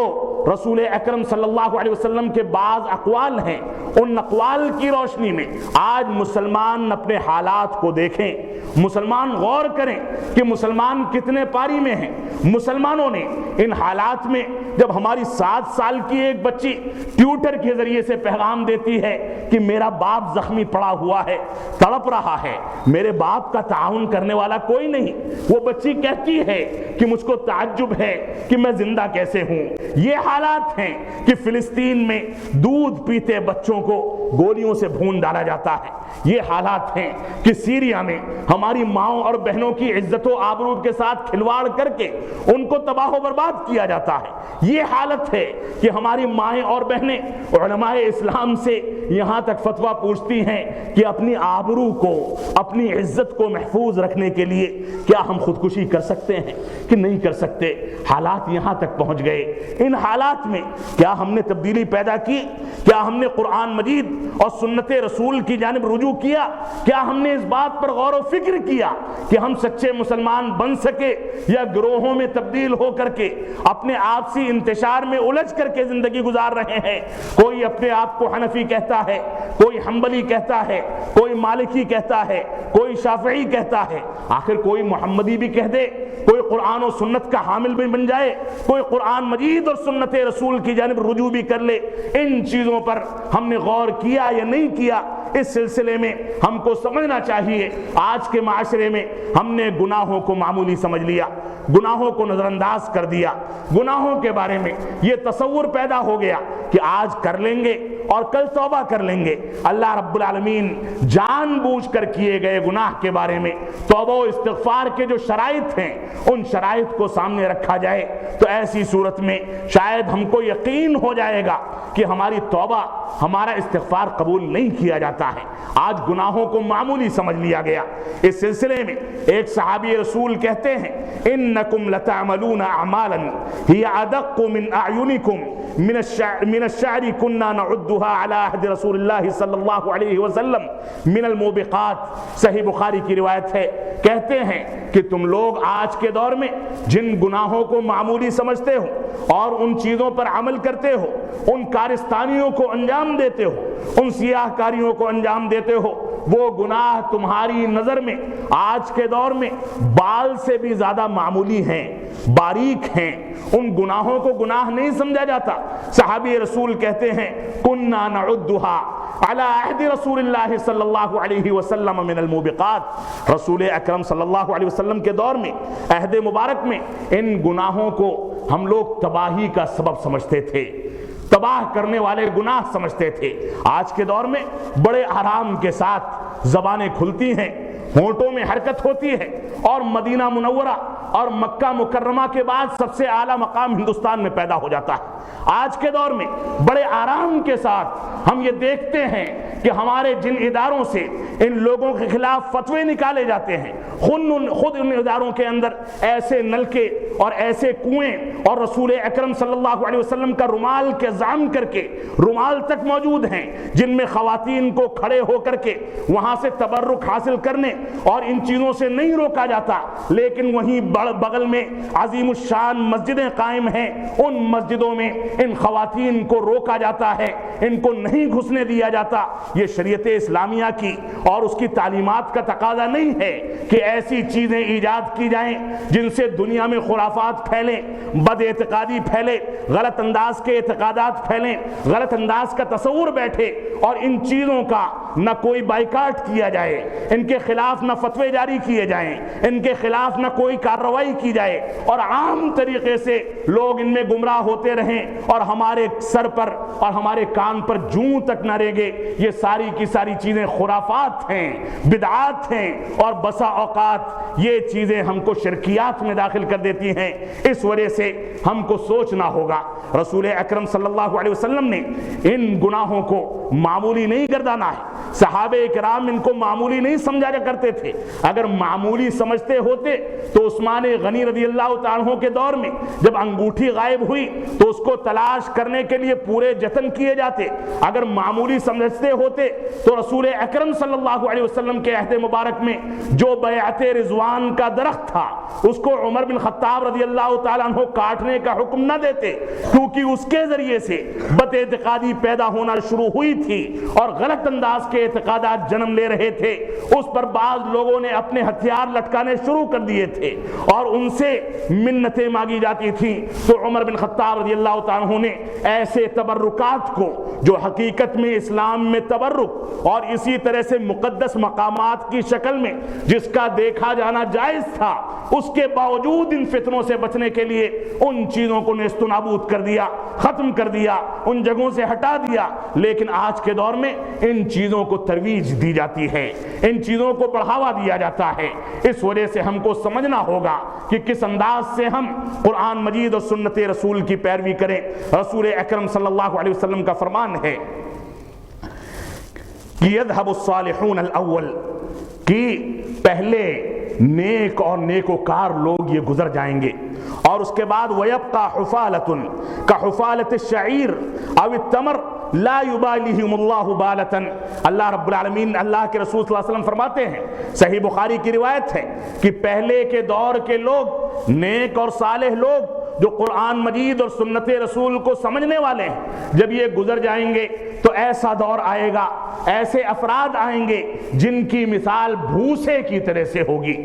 رسول اکرم صلی اللہ علیہ وسلم کے بعض اقوال ہیں، ان اقوال کی روشنی میں آج مسلمان اپنے حالات کو دیکھیں، مسلمان غور کریں کہ مسلمان کتنے پاری میں ہیں۔ مسلمانوں نے ان حالات میں، جب ہماری 7 سال کی ایک بچی ٹیوٹر کے ذریعے سے پیغام دیتی ہے کہ میرا باپ زخمی پڑا ہوا ہے، تڑپ رہا ہے، میرے باپ کا تعاون کرنے والا کوئی نہیں، وہ بچی کہتی ہے کہ مجھ کو تعجب ہے کہ میں زندہ کیسے ہوں۔ یہ حالات ہیں کہ فلسطین میں دودھ پیتے بچوں کو گولیوں سے بھون ڈالا جاتا ہے۔ یہ حالات ہیں کہ سیریا میں ہماری ماؤں اور بہنوں کی عزت و آبرو کے ساتھ کھلواڑ کر کے ان کو تباہ و برباد کیا جاتا ہے۔ یہ حالت ہے کہ ہماری مائیں اور بہنیں علماء اسلام سے یہاں تک فتویٰ پوچھتی ہیں کہ اپنی آبرو کو، اپنی عزت کو محفوظ رکھنے کے لیے کیا ہم خودکشی کر سکتے ہیں کہ نہیں کر سکتے۔ حالات یہاں تک پہنچ گئے۔ ان حالات میں کیا ہم نے تبدیلی پیدا کی؟ کیا ہم نے قرآن مجید اور سنت رسول کی جانب رجوع کیا؟ کیا ہم نے اس بات پر غور و فکر کیا کہ ہم سچے مسلمان بن سکے یا گروہوں میں تبدیل ہو کر کے اپنے آپسی انتشار میں الجھ کر کے زندگی گزار رہے ہیں؟ کوئی اپنے آپ کو حنفی کہتا ہے، کوئی حنبلی کہتا ہے، کوئی مالکی کہتا ہے، کوئی شافعی کہتا ہے، آخر کوئی محمدی بھی کہہ دے، کوئی قرآن و سنت کا حامل بھی بن جائے، کوئی قرآن مجید اور سنت رسول کی جانب رجوع بھی کر لے۔ ان چیزوں پر ہم نے غور کیا یا نہیں کیا؟ اس سلسلے میں ہم کو سمجھنا چاہیے آج کے معاشرے میں ہم نے گناہوں کو معمولی سمجھ لیا، گناہوں کو نظر انداز کر دیا، گناہوں کے بارے میں یہ تصور پیدا ہو گیا کہ آج کر لیں گے اور کل توبہ کر لیں گے۔ اللہ رب العالمین جان بوجھ کر کیے گئے گناہ کے بارے میں توبہ و استغفار کے جو شرائط ہیں، ان شرائط کو سامنے رکھا جائے تو ایسی صورت میں شاید ہم کو یقین ہو جائے گا کہ ہماری توبہ، ہمارا استغفار قبول نہیں کیا جاتا ہے۔ آج گناہوں کو معمولی سمجھ لیا گیا۔ اس سلسلے میں ایک صحابی رسول کہتے ہیں، انکم لتعملون اعمالا ہی ادق من اعینکم من الشعر كنا نعدها على عهد رسول اللہ صلی اللہ علیہ وسلم من الموبقات۔ صحیح بخاری کی روایت ہے، کہتے ہیں کہ تم لوگ آج کے دور میں جن گناہوں کو معمولی سمجھتے ہو اور ان چیزوں پر عمل کرتے ہو، ان کارستانیوں کو انجام دیتے ہو، ان سیاہ کاریوں کو انجام دیتے ہو، وہ گناہ تمہاری نظر میں آج کے دور میں بال سے بھی زیادہ معمولی ہیں، باریک ہیں۔ ان گناہوں کو گناہ نہیں سمجھا جاتا۔ صحابی رسول کہتے ہیں، کننا نعدها علی عہد رسول اللہ صلی اللہ علیہ وسلم من الموبقات۔ رسول اکرم صلی اللہ علیہ وسلم کے دور میں، عہد مبارک میں، ان گناہوں کو ہم لوگ تباہی کا سبب سمجھتے تھے، تباہ کرنے والے گناہ سمجھتے تھے۔ آج کے دور میں بڑے آرام کے ساتھ زبانیں کھلتی ہیں، ہونٹوں میں حرکت ہوتی ہے، اور مدینہ منورہ اور مکہ مکرمہ کے بعد سب سے اعلیٰ مقام ہندوستان میں پیدا ہو جاتا ہے۔ آج کے دور میں بڑے آرام کے ساتھ ہم یہ دیکھتے ہیں کہ ہمارے جن اداروں سے ان لوگوں کے خلاف فتوے نکالے جاتے ہیں، خود ان اداروں کے اندر ایسے نلکے اور ایسے کنویں اور رسول اکرم صلی اللہ علیہ وسلم کا رومال کے زعم کر کے رومال تک موجود ہیں، جن میں خواتین کو کھڑے ہو کر کے وہاں سے تبرک حاصل کرنے اور ان چیزوں سے نہیں روکا جاتا، لیکن وہیں بغل میں عظیم الشان مسجدیں قائم ہیں، ان مسجدوں میں ان خواتین کو روکا جاتا ہے، ان کو نہیں گھسنے دیا جاتا۔ یہ شریعت اسلامیہ کی اور اس کی تعلیمات کا تقاضا نہیں ہے کہ ایسی چیزیں ایجاد کی جائیں جن سے دنیا میں خرافات پھیلیں، بد اعتقادی پھیلے، غلط انداز کے اعتقادات پھیلیں، غلط انداز کا تصور بیٹھے، اور ان چیزوں کا نہ کوئی بائیکاٹ کیا جائے، ان کے خلاف نہ فتوے جاری کیے جائیں، ان کے خلاف نہ کوئی کارروائی کی جائے، اور عام طریقے سے لوگ ان میں گمراہ ہوتے رہیں اور ہمارے سر پر اور ہمارے کان پر جوں تک نہ رینگے۔ یہ ساری کی ساری چیزیں خرافات ہیں، بدعات ہیں، اور بسا اوقات یہ چیزیں ہم کو شرکیات میں داخل کر دیتی ہیں۔ اس وجہ سے ہم کو سوچنا ہوگا۔ رسول اکرم صلی اللہ علیہ وسلم نے ان گناہوں کو معمولی نہیں گردانا ہے۔ صحابہ کرام ان کو معمولی نہیں سمجھا کرتے تھے۔ اگر معمولی سمجھتے ہوتے تو عثمان غنی رضی اللہ تعالیٰ عنہ کے دور میں جب انگوٹھی غائب ہوئی تو اس کو تلاش کرنے کے لیے پورے جتن کیے جاتے۔ اگر معمولی سمجھتے ہوتے تو رسول اکرم صلی اللہ علیہ وسلم کے عہد مبارک میں جو بیعت رضوان کا درخت تھا اس کو عمر بن خطاب رضی اللہ تعالیٰ عنہ کاٹنے کا حکم نہ دیتے، کیونکہ اس کے ذریعے سے بد اعتقادی پیدا ہونا شروع ہوئی تھی اور غلط انداز کے اعتقادات جنم لے رہے تھے۔ اس پر بعض لوگوں نے اپنے ہتھیار لٹکانے شروع کر دیے تھے اور ان سے منتیں مانگی جاتی تھیں، تو عمر بن خطاب رضی اللہ تعالیٰ عنہ نے ایسے تبرکات کو جو حقیقت میں اسلام میں تبرک اور اسی طرح سے مقدس مقامات کی شکل میں جس کا دیکھا جانا جائز تھا، اس کے باوجود ان فتنوں سے بچنے کے لیے ان چیزوں کو نیست و نابود کر دیا، ختم کر دیا، ان جگہوں سے ہٹا دیا۔ لیکن آج کے دور میں ان چیزوں کو ترویج دی جاتی ہے، ان چیزوں کو بڑھاوا دیا جاتا ہے۔ اس وجہ سے ہم کو سمجھنا ہوگا کہ کس انداز سے ہم قرآن مجید اور سنت رسول کی پیروی کریں۔ رسول اکرم صلی اللہ علیہ وسلم کا فرمان ہے کہ یذهب الصالحون الاول، کہ پہلے نیک اور نیکوکار لوگ یہ گزر جائیں گے، اور اس کے بعد وَيَبْقَى حُفَالَةٌ كَحُفَالَةِ الشَّعِيرِ أَوِ التَّمْرِ لا يباليهم اللہ بالتن۔ اللہ رب العالمین، اللہ کے رسول صلی اللہ علیہ وسلم فرماتے ہیں، صحیح بخاری کی روایت ہے کہ پہلے کے دور کے لوگ، نیک اور صالح لوگ جو قرآن مجید اور سنت رسول کو سمجھنے والے ہیں، جب یہ گزر جائیں گے تو ایسا دور آئے گا، ایسے افراد آئیں گے جن کی مثال بھوسے کی طرح سے ہوگی،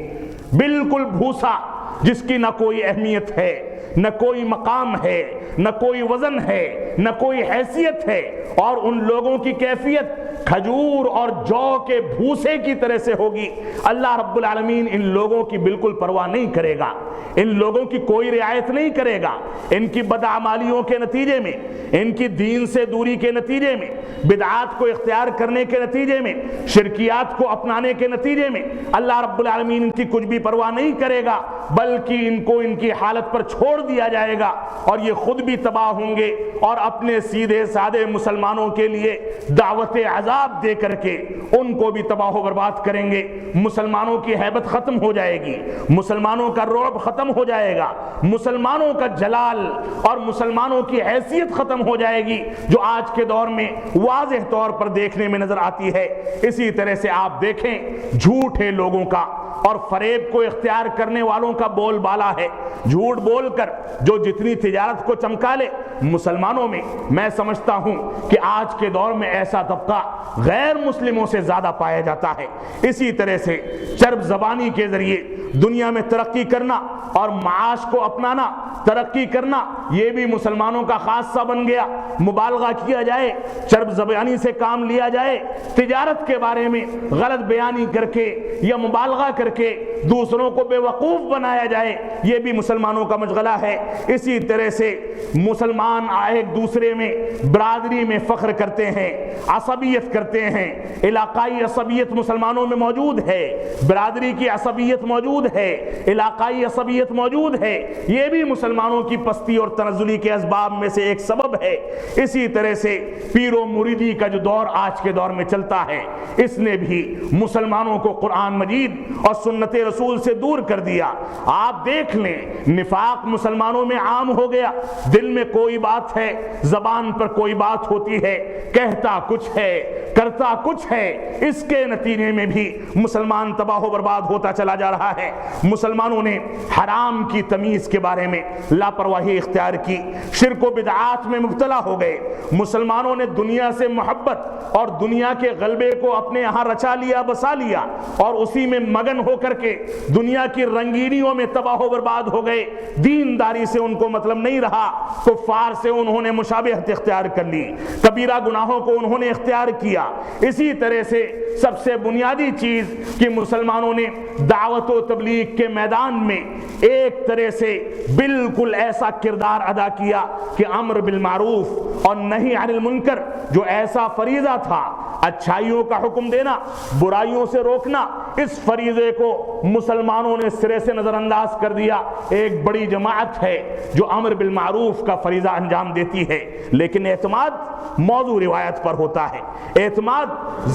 بالکل بھوسا، جس کی نہ کوئی اہمیت ہے، نہ کوئی مقام ہے، نہ کوئی وزن ہے، نہ کوئی حیثیت ہے، اور ان لوگوں کی کیفیت کھجور اور جو کے بھوسے کی طرح سے ہوگی۔ اللہ رب العالمین ان لوگوں کی بالکل پرواہ نہیں کرے گا، ان لوگوں کی کوئی رعایت نہیں کرے گا، ان کی بدعمالیوں کے نتیجے میں، ان کی دین سے دوری کے نتیجے میں، بدعات کو اختیار کرنے کے نتیجے میں، شرکیات کو اپنانے کے نتیجے میں اللہ رب العالمین ان کی کچھ بھی پرواہ نہیں کرے گا، بلکہ ان کو ان کی حالت پر چھوڑ دیا جائے گا، اور یہ خود بھی تباہ ہوں گے اور اپنے سیدھے سادے مسلمانوں کے لیے دعوت عذاب دے کر کے ان کو بھی تباہ و برباد کریں گے۔ مسلمانوں کی ہیبت ختم ہو جائے گی، مسلمانوں کا رعب ختم ہو جائے گا، مسلمانوں کا جلال اور مسلمانوں کی حیثیت ختم ہو جائے گی، جو آج کے دور میں واضح طور پر دیکھنے میں نظر آتی ہے۔ اسی طرح سے آپ دیکھیں جھوٹے لوگوں کا اور فریب کو اختیار کرنے والوں کا بول بالا ہے، جھوٹ بول کر جو جتنی تجارت کو چمکا لے۔ مسلمانوں میں میں سمجھتا ہوں کہ آج کے دور میں ایسا طبقہ غیر مسلموں سے زیادہ پایا جاتا ہے۔ اسی طرح سے چرب زبانی کے ذریعے دنیا میں ترقی کرنا اور معاش کو اپنانا، ترقی کرنا، یہ بھی مسلمانوں کا خاصہ بن گیا۔ مبالغہ کیا جائے، چرب زبانی سے کام لیا جائے، تجارت کے بارے میں غلط بیانی کر کے یا مبالغہ کر کے دوسروں کو بے وقوف بنایا جائے، یہ بھی مسلمانوں کا مشغلہ ہے۔ اسی طرح سے مسلمان ایک دوسرے میں برادری میں فخر کرتے ہیں، عصبیت کرتے ہیں، علاقائی عصبیت مسلمانوں میں موجود ہے، برادری کی عصبیت موجود ہے، علاقائی عصبیت معصیت موجود ہے، یہ بھی مسلمانوں کی پستی اور تنزلی کے اسباب میں سے ایک سبب ہے۔ اسی طرح سے پیر و مریدی کا جو دور آج کے دور میں چلتا ہے، اس نے بھی مسلمانوں کو قرآن مجید اور سنت رسول سے دور کر دیا۔ آپ دیکھ لیں، نفاق مسلمانوں میں عام ہو گیا، دل میں کوئی بات ہے، زبان پر کوئی بات ہوتی ہے، کہتا کچھ ہے کرتا کچھ ہے، اس کے نتیجے میں بھی مسلمان تباہ و برباد ہوتا چلا جا رہا ہے۔ مسلمانوں نے حرام کی تمیز کے بارے میں لاپرواہی اختیار کی، شرک و بدعات میں مبتلا ہو گئے۔ مسلمانوں نے دنیا سے محبت اور دنیا کے غلبے کو اپنے یہاں رچا لیا، بسا لیا، اور اسی میں مگن ہو کر کے دنیا کی رنگینیوں میں تباہ و برباد ہو گئے۔ دینداری سے ان کو مطلب نہیں رہا، کفار سے انہوں نے مشابہت اختیار کر لی، کبیرہ گناہوں کو انہوں نے اختیار کیا۔ اسی طرح سے سب سے بنیادی چیز کہ مسلمانوں نے دعوت و تبلیغ کے میدان میں ایک طرح سے بالکل ایسا کردار ادا کیا کہ امر بالمعروف اور نہی عن المنکر جو ایسا فریضہ تھا، اچھائیوں کا حکم دینا، برائیوں سے روکنا، اس فریضے کو مسلمانوں نے سرے سے نظر انداز کر دیا۔ ایک بڑی جماعت ہے جو امر بالمعروف کا فریضہ انجام دیتی ہے، لیکن اعتماد موضوع روایت پر ہوتا ہے، اعتماد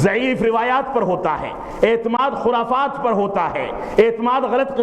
ضعیف روایات پر ہوتا ہے، اعتماد خرافات پر ہوتا ہے، اعتماد غلط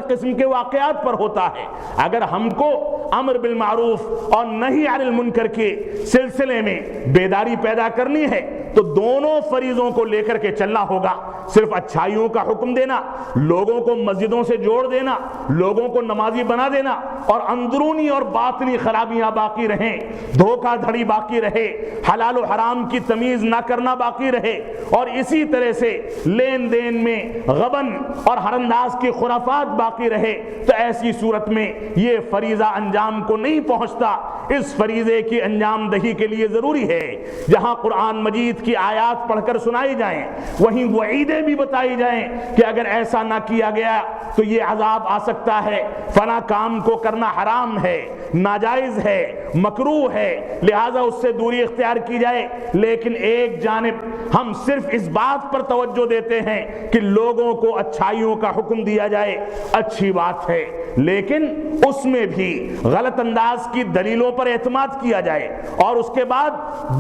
قسم کے واقعات پر ہوتا ہے۔ اگر ہم کو امر بالمعروف اور نہی عن المنکر کے سلسلے میں بیداری پیدا کرنی ہے تو دونوں فریضوں کو لے کر کے چلنا ہوگا۔ صرف اچھائیوں کا حکم دینا، لوگوں کو مسجدوں سے جوڑ دینا، لوگوں کو نمازی بنا دینا، اور اندرونی اور باطنی خرابیاں باقی رہیں، دھوکہ دھڑی باقی رہے، حلال و حرام کی تمیز نہ کرنا باقی رہے، اور اسی طرح سے لین دین میں غبن اور ہر انداز کی خرافات باقی رہے، تو ایسی صورت میں یہ فریضہ انجام کو نہیں پہنچتا۔ اس فریضے کی انجام دہی کے لیے ضروری ہے جہاں قرآن مجید کی آیات پڑھ کر سنائی جائیں، وہیں وعیدیں بھی بتائی جائیں کہ اگر ایسا نہ کیا گیا تو یہ عذاب آ سکتا ہے، فلاں کام کو کرنا حرام ہے، ناجائز ہے، مکروہ ہے، لہٰذا اس سے دوری اختیار کی جائے۔ لیکن ایک جانب ہم صرف اس بات پر توجہ دیتے ہیں کہ لوگوں کو اچھائیوں کا حکم دیا جائے، اچھی بات ہے، لیکن اس میں بھی غلط انداز کی دلیلوں پر اعتماد کیا جائے، اور اس کے بعد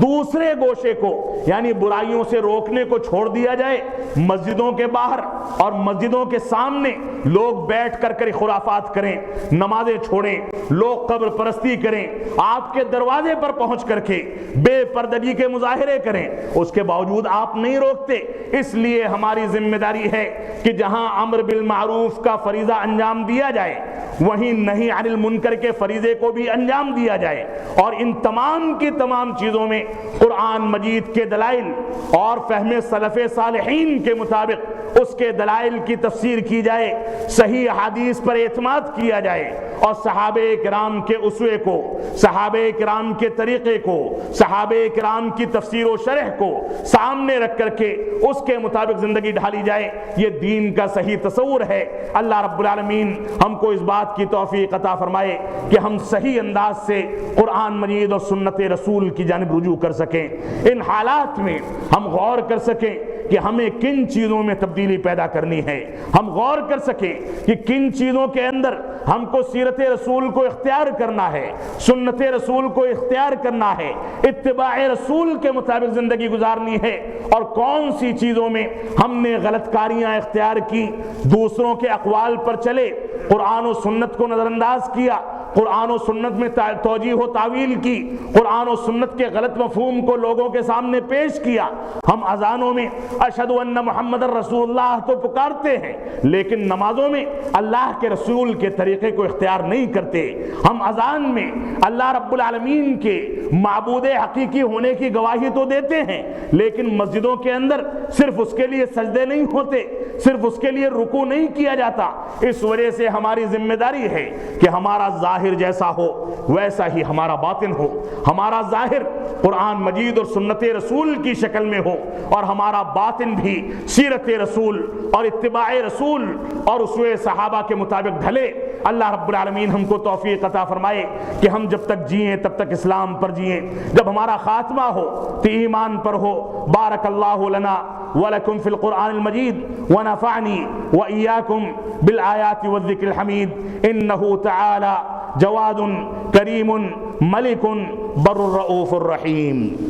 دوسرے گوشے کو یعنی برائیوں سے روکنے کو چھوڑ دیا جائے۔ مسجدوں کے باہر اور مسجدوں کے سامنے لوگ بیٹھ کر خرافات کریں، نمازیں چھوڑیں، لوگ قبر پرستی کریں، آپ کے دروازے پر پہنچ کر کے بے پردگی کے مظاہرے کریں، اس کے باوجود آپ نہیں روکتے۔ اس لیے ہماری ذمہ داری ہے کہ جہاں امر بالمعروف کا فریضہ انجام دیا جائے وہیں نہی عن المنکر کے فریضے کو بھی انجام دیا جائے، اور ان تمام کی تمام چیزوں میں قرآن مجید کے دلائل اور فہم سلف صالحین کے مطابق اس کے دلائل کی تفسیر کی جائے، صحیح حدیث پر اعتماد کیا جائے، اور صحابہ کرام کے اسوے کو، صحابہ کرام کے طریقے کو، صحابہ کرام کی تفسیر و شرح کو سامنے رکھ کر کے اس کے مطابق زندگی ڈھالی جائے۔ یہ دین کا صحیح تصور ہے۔ اللہ رب العالمین ہم کو اس بات کی توفیق عطا فرمائے کہ ہم صحیح انداز سے قرآن مجید اور سنت رسول کی جانب رجوع کر سکیں، ان حالات میں ہم غور کر سکیں کہ ہمیں کن چیزوں میں تبدیلی پیدا کرنی ہے، ہم غور کر سکیں کہ کن چیزوں کے اندر ہم کو سیرت رسول کو اختیار کرنا ہے، سنت رسول کو اختیار کرنا ہے، اتباع رسول کے مطابق زندگی گزارنی ہے، اور کون سی چیزوں میں ہم نے غلط کاریاں اختیار کی، دوسروں کے اقوال پر چلے، قرآن و سنت کو نظر انداز کیا، قرآن و سنت میں توجیہ و تعویل کی، قرآن و سنت کے غلط مفہوم کو لوگوں کے سامنے پیش کیا۔ ہم اذانوں میں اشہد ان محمد رسول اللہ تو پکارتے ہیں، لیکن نمازوں میں اللہ کے رسول کے طریقے کو اختیار نہیں کرتے۔ ہم اذان میں اللہ رب العالمین کے معبود حقیقی ہونے کی گواہی تو دیتے ہیں، لیکن مسجدوں کے اندر صرف اس کے لیے سجدے نہیں ہوتے، صرف اس کے لیے رکوع نہیں کیا جاتا۔ اس وجہ سے ہماری ذمہ داری ہے کہ ہمارا ظاہر جیسا ہو ویسا ہی ہمارا باطن ہو، ہمارا ظاہر قرآن مجید اور سنت رسول کی شکل میں ہو، اور ہمارا باطن بھی سیرت رسول اور اتباع رسول اور اسوہ صحابہ کے مطابق ڈھلے۔ اللہ رب العالمین ہم کو توفیق عطا فرمائے کہ ہم جب تک جئیں تب تک اسلام پر جئیں، جب ہمارا خاتمہ ہو تو ایمان پر ہو۔ بارک اللہ لنا ولکم فی القرآن المجید ونفعنی وإیاکم بالآیات والذکر الحمید انہ تعالی جواد کریم ملک بر الرؤوف الرحیم.